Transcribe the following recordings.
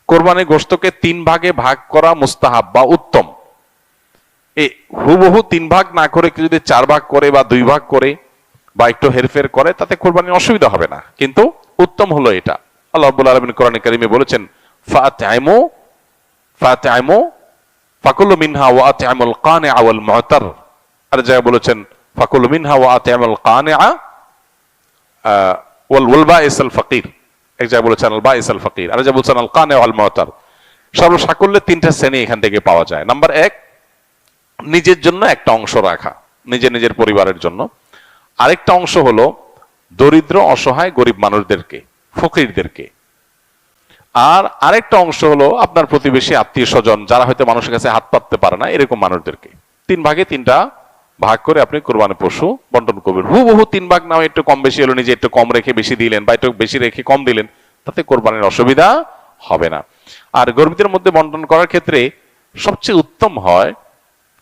কোরবানির গোশতকে 3 ভাগে ভাগ করা মুস্তাহাব বা উত্তম। এই হুবহু 3 ভাগ না করে যদি 4 ভাগ করে বা 2 ভাগ করে বা একটু হেরফের করে তাতে কোরবানির অসুবিধা হবে না, কিন্তু উত্তম হলো এটা। আল্লাহ রাব্বুল আলামিন কোরআনে কারীমে বলেছেন ফাতআইমু ফাকুলু মিনহা ওয়া আত'আমুল কানিআ ওয়াল মু'তার। আর জায়গায় বলেছেন ফাকুলু মিনহা ওয়া আত'আমুল কানিআ ওয়াল বাইসাল ফাকির। এক জায়গায় বলেছেন আল বাইসাল ফাকির, আর জায়গায় বলেছেন আল কানিআ ওয়াল মু'তার। সর্বসাকল্যে 3টা শ্রেণী এখান থেকে পাওয়া যায়। নাম্বার 1, নিজের জন্য একটা অংশ রাখা, নিজের পরিবারের জন্য। আরেকটা অংশ হলো দরিদ্র অসহায় গরিব মানুষদেরকে, ফকিরদেরকে। আর আরেকটা অংশ হলো আপনার প্রতিবেশী আত্মীয় স্বজন যারা হয়তো মানুষের কাছে হাত পাততে পারে না, এরকম মানুষদেরকে। 3 ভাগে 3টা ভাগ করে আপনি কোরবানি পশু বন্টন করবেন। হুবহু 3 ভাগ নাও, একটু কম বেশি হলো, নিজে একটু কম রেখে বেশি দিলেন বা একটু বেশি রেখে কম দিলেন, তাতে কোরবানির অসুবিধা হবে না। আর গরিবদের মধ্যে বন্টন করার ক্ষেত্রে সবচেয়ে উত্তম হয়,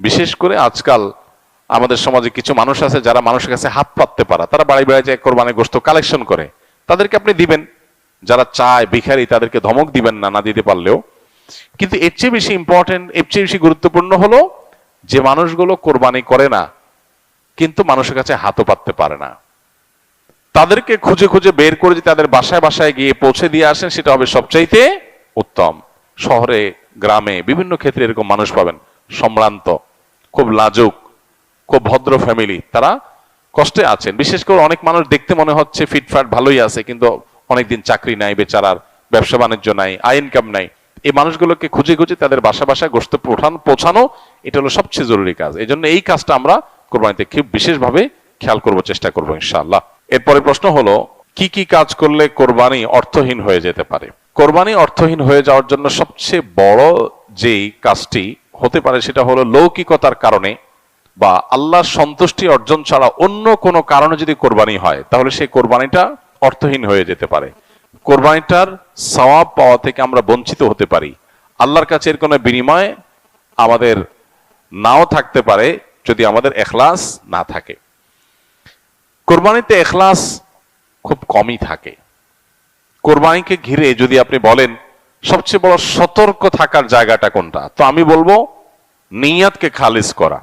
বিশেষ করে আজকাল আমাদের সমাজে কিছু মানুষ আছে যারা মানুষের কাছে হাত পাততে পারে, তারা বাড়ি বাড়ি যায় কোরবানির গোশত কালেকশন করে, তাদেরকে আপনি দিবেন। যারা চায় ভিখারি তাদেরকে ধমক দিবেন না, না দিতে পারলেও। কিন্তু এর চেয়ে বেশি ইম্পর্টেন্ট, এর চেয়ে বেশি গুরুত্বপূর্ণ হলো যে মানুষগুলো কোরবানি করে না কিন্তু মানুষের কাছে হাতও পাততে পারে না, তাদেরকে খুঁজে খুঁজে বের করে যদি তাদের বাসায় বাসায় গিয়ে পৌঁছে দিয়ে আসেন, সেটা হবে সবচাইতে উত্তম। শহরে গ্রামে বিভিন্ন ক্ষেত্রে এরকম মানুষ পাবেন, সম্ভ্রান্ত, খুব লাজুক, খুব ভদ্র ফ্যামিলি, তারা কষ্টে আছেন। বিশেষ করে অনেক মানুষ দেখতে মনে হচ্ছে ফিটফাট ভালোই আছে, কিন্তু অনেকদিন চাকরি নাই, বেচারার ব্যবসা বাণিজ্য নাই, আয় ইনকাম নাই। এই মানুষগুলোকে খুঁজে খুঁজে তাদের বাসা বাসায় গোশত পৌঁছানো, এটা হলো সবচেয়ে জরুরি কাজ। এই জন্য এই কাজটা আমরা কোরবানিতে খুব বিশেষভাবে খেয়াল করব, চেষ্টা করবো ইনশাআল্লাহ। এরপরে প্রশ্ন হলো, কি কি কাজ করলে কোরবানি অর্থহীন হয়ে যেতে পারে? কোরবানি অর্থহীন হয়ে যাওয়ার জন্য সবচেয়ে বড় যেই কাজটি হতে পারে সেটা হলো লৌকিকতার কারণে বা আল্লাহর সন্তুষ্টি অর্জন ছাড়া অন্য কোনো কারণে যদি কোরবানি হয়, তাহলে সেই কোরবানিটা অর্থহীন হয়ে যেতে পারে। কোরবানিটার সওয়াব পাওয়া থেকে আমরা বঞ্চিত হতে পারি। আল্লাহর কাছে এর কোনো বিনিময় আমাদের নাও থাকতে পারে যদি আমাদের ইখলাস না থাকে। কোরবানিতে ইখলাস খুব কমই থাকে। কোরবানিকে ঘিরে যদি আপনি বলেন সবচেয়ে বড় সতর্ক থাকার জায়গাটা কোনটা, তো আমি বলবো নিয়াতকে খালিস করা।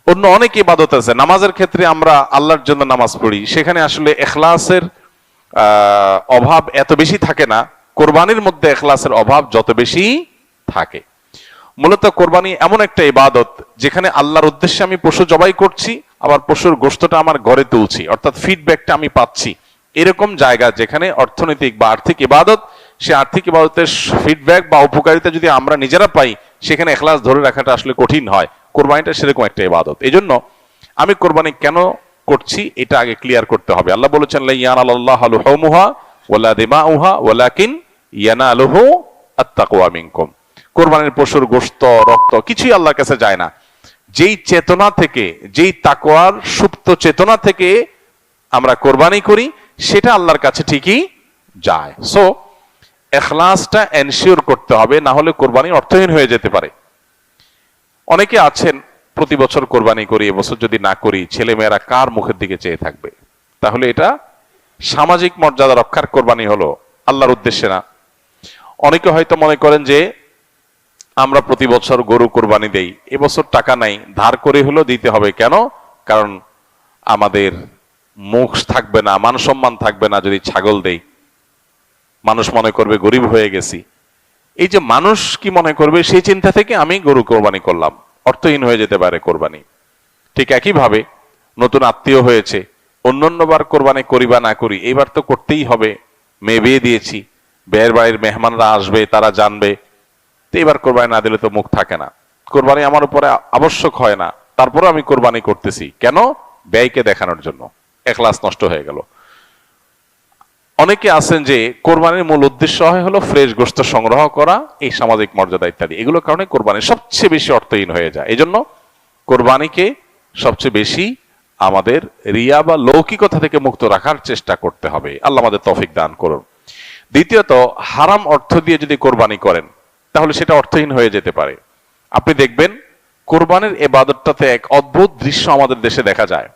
অন্য অনেক ইবাদত আছে, নামাজের ক্ষেত্রে আমরা আল্লাহর জন্য নামাজ পড়ি, সেখানে আসলে ইখলাসের অভাব এত বেশি থাকে না। কোরবানির মধ্যে ইখলাসের অভাব যত বেশি থাকে। মূলত কোরবানি এমন একটা ইবাদত যেখানে আল্লাহর উদ্দেশ্যে আমি পশু জবাই করছি, আবার পশুর গোশতটা আমার ঘরে তুলছি, অর্থাৎ ফিডব্যাকটা আমি পাচ্ছি। এরকম জায়গা যেখানে অর্থনৈতিক বা আর্থিক ইবাদত, সে আর্থিক ইবাদতের ফিডব্যাক বা উপকারিতা যদি আমরা নিজেরা পাই, সেখানে ইখলাস ধরে রাখাটা আসলে কঠিন হয়। কোরবানিটা সেরকম একটা ইবাদত। এই জন্য আমি কোরবানি কেন করছি এটা আগে ক্লিয়ার করতে হবে। আল্লাহ বলেছেন লা ইয়ানালাল্লাহু লুহুমুহা ওয়ালা দিমাউহা ওয়ালাকিন ইয়ানালুহু আত-তাকওয়া মিনকুম। কোরবানির পশুর গোশত, রক্ত কিছুই আল্লাহর কাছে যায় না। যেই চেতনা থেকে, যেই তাকওয়ার সুপ্ত চেতনা থেকে আমরা কোরবানি করি, সেটা আল্লাহর কাছে ঠিকই যায়। সো ইখলাসটা এনশিওর করতে হবে, না হলে কোরবানি অর্থহীন হয়ে যেতে পারে। অনেকে আছেন প্রতি বছর কোরবানি করি, এবছর যদি না করি ছেলে মেয়েরা কার মুখের দিকে চেয়ে থাকবে। তাহলে এটা সামাজিক মর্যাদা রক্ষার কোরবানি হলো, আল্লাহর উদ্দেশ্যে না। অনেকে হয়তো মনে করেন যে আমরা প্রতি বছর গরু কোরবানি দেই, এবছর টাকা নাই, ধার করে হলেও দিতে হবে। কেন? কারণ আমাদের মুখ থাকবে না, মান সম্মান থাকবে না যদি ছাগল দেই, মানুষ মনে করবে গরিব হয়ে গেছি। এই যে মানুষ কি মনে করবে সেই চিন্তা থেকে আমি গরু কোরবানি করলাম, অর্থহীন হয়ে যেতে পারে কোরবানি। ঠিক একইভাবে নতুন আত্মীয় হয়েছে, অন্যান্যবার কোরবানি করি বা না করি, এইবার তো করতেই হবে, মেয়ে বিয়ে দিয়েছি, বিয়ের বাড়ির মেহমানরা আসবে, তারা জানবে, তো এবার কোরবানি না দিলে তো মুখ থাকে না। কোরবানি আমার উপরে আবশ্যক হয় না, তারপরে আমি কোরবানি করতেছি কেন? ব্যয়কে দেখানোর জন্য। ইখলাস নষ্ট হয়ে গেল। অনেকে আছেন যে কোরবানির মূল উদ্দেশ্য হলো ফ্রেশ গোশত সংগ্রহ করা, এই সামাজিক মর্যাদা ইত্যাদি, এগুলোর কারণে কোরবানি সবচেয়ে বেশি অর্থহীন হয়ে যায়। এই জন্য কোরবানিকে সবচেয়ে বেশি আমাদের রিয়া বা লৌকিকতা থেকে মুক্ত রাখার চেষ্টা করতে হবে। আল্লাহ আমাদের তৌফিক দান করুন। দ্বিতীয়ত, হারাম অর্থ দিয়ে যদি কোরবানি করেন তাহলে সেটা অর্থহীন হয়ে যেতে পারে। আপনি দেখবেন কোরবানির ইবাদতটাতে এক অদ্ভুত দৃশ্য আমাদের দেশে দেখা যায়।